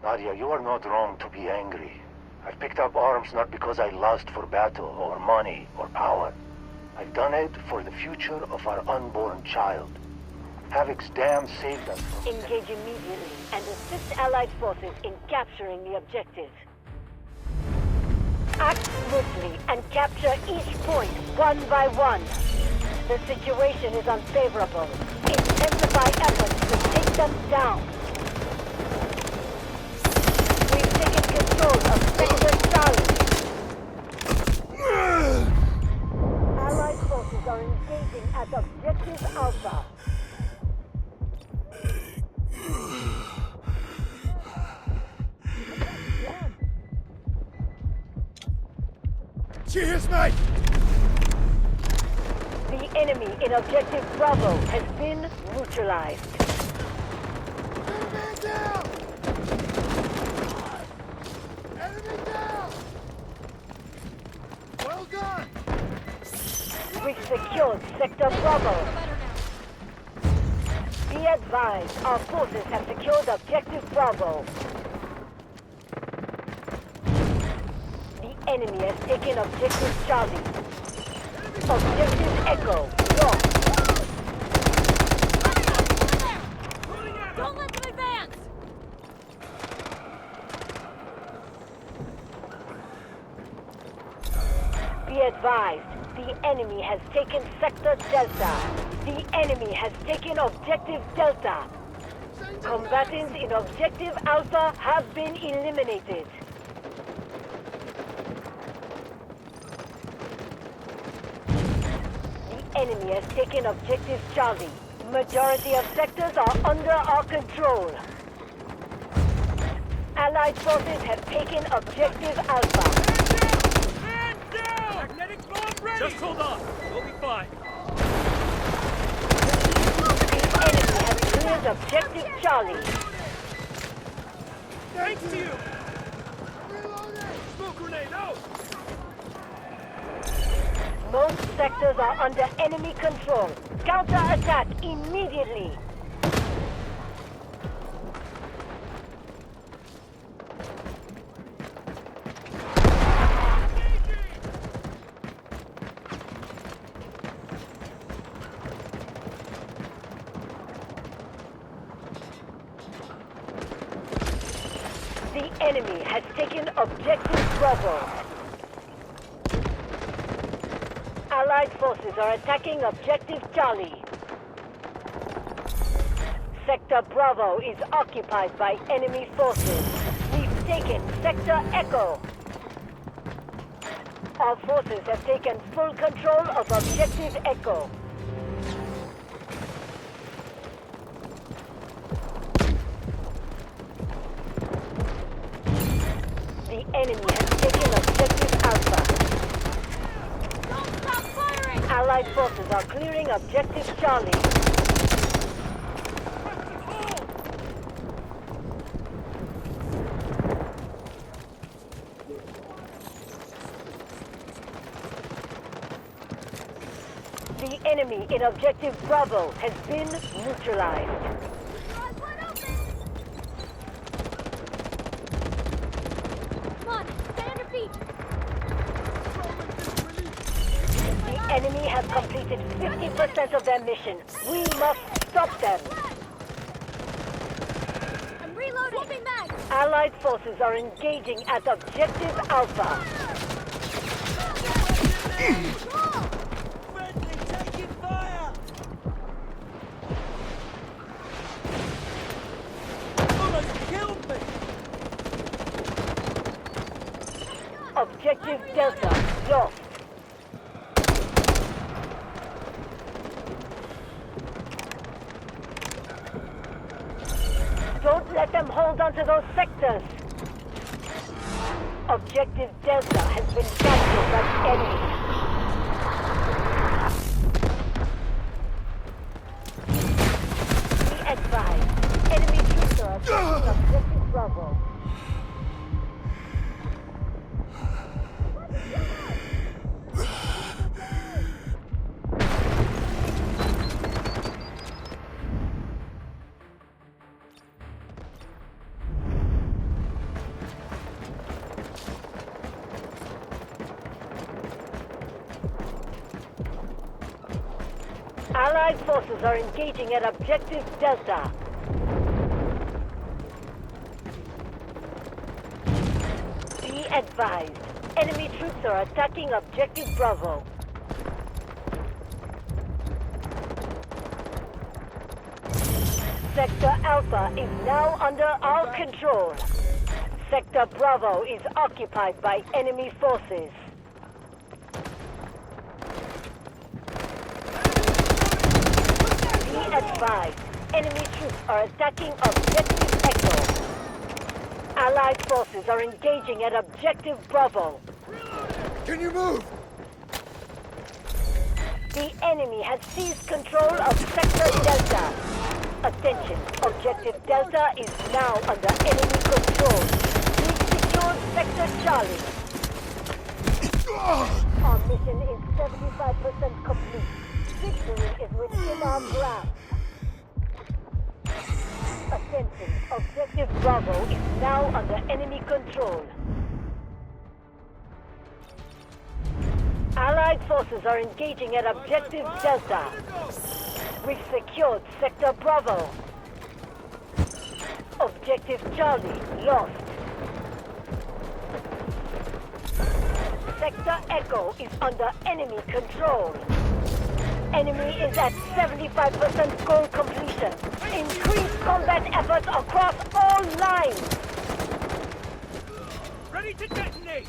Nadia, you are not wrong to be angry. I've picked up arms not because I lust for battle, or money, or power. I've done it for the future of our unborn child. Havik's dam saved us from... Engage immediately and assist Allied forces in capturing the objective. Act swiftly and capture each point one by one. The situation is unfavorable. Intensify efforts to take them down. We've taken control of Sector Charlie. Allied forces are engaging at Objective Alpha. Cheers, mate! The enemy in Objective Bravo has been neutralized. Enemy down! Enemy down! Well done! We've secured Sector Bravo. Be advised, our forces have secured Objective Bravo. The enemy has taken Objective Charlie. Objective Echo, lost. Don't let them advance! Be advised, the enemy has taken Sector Delta. The enemy has taken Objective Delta. Combatants in Objective Alpha have been eliminated. The enemy has taken Objective Charlie. Majority of sectors are under our control. Allied forces have taken Objective Alpha. Man down! Magnetic bomb ready! Just hold on. We'll be fine. The enemy has cleared Objective Charlie. Thanks to you! Reloading! Smoke grenade, out! Most sectors are under enemy control. Counter-attack immediately. The enemy has taken Objective Bravo. Allied forces are attacking Objective Charlie. Sector Bravo is occupied by enemy forces. We've taken Sector Echo. Our forces have taken full control of Objective Echo. The enemy has taken Objective Alpha. Don't stop firing! Allied forces are clearing Objective Charlie. The enemy in Objective Bravo has been neutralized. Eyes wide open! Come on, stay on your feet! The enemy has completed 50% of their mission. We must stop them. I'm reloading! Swapping back! Allied forces are engaging at Objective Alpha. Friendly, taking fire! Almost killed me! Objective Delta lost. Don't let them hold on to those sectors. Objective Delta has been captured by the enemy. Be advised, enemy troops are attacking Objective Bravo. Allied forces are engaging at Objective Delta. Be advised. Enemy troops are attacking Objective Bravo. Sector Alpha is now under our control. Sector Bravo is occupied by enemy forces. Be advised. Enemy troops are attacking Objective Echo. Allied forces are engaging at Objective Bravo. Can you move? The enemy has seized control of Sector Delta. Attention, Objective Delta is now under enemy control. We've secured Sector Charlie. Our mission is 75% complete. Victory is within our grasp. Attention, Objective Bravo is now under enemy control. Allied forces are engaging at Objective Delta. We've secured Sector Bravo. Objective Charlie lost. Sector Echo is under enemy control. Enemy is at 75% goal completion. Increase combat efforts across all lines. Ready to detonate!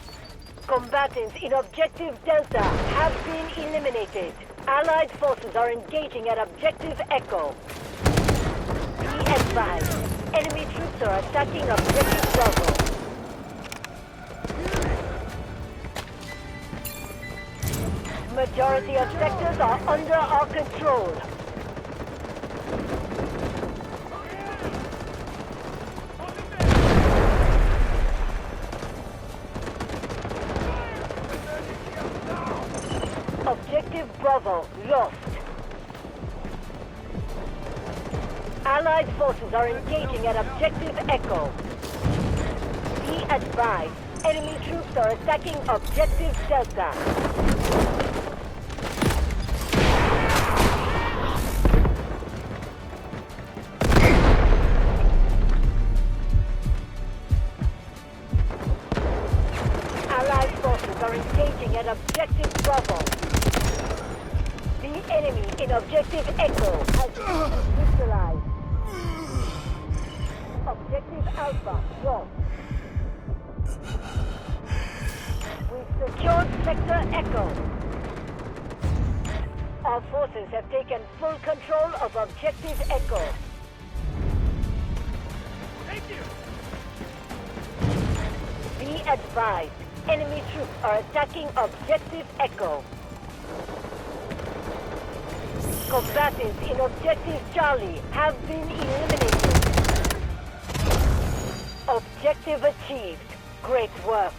Combatants in Objective Delta have been eliminated. Allied forces are engaging at Objective Echo. Be advised. Enemy troops are attacking Objective Bravo. Majority of sectors are under our control. Objective Bravo lost. Allied forces are engaging at Objective Echo. Be advised. Enemy troops are attacking Objective Delta. Allied forces are engaging at Objective Bravo. The enemy in Objective Echo has been neutralized. Objective Alpha lost. We've secured Sector Echo. Our forces have taken full control of Objective Echo. Thank you! Be advised. Enemy troops are attacking Objective Echo. Combatants in Objective Charlie have been eliminated. Objective achieved. Great work.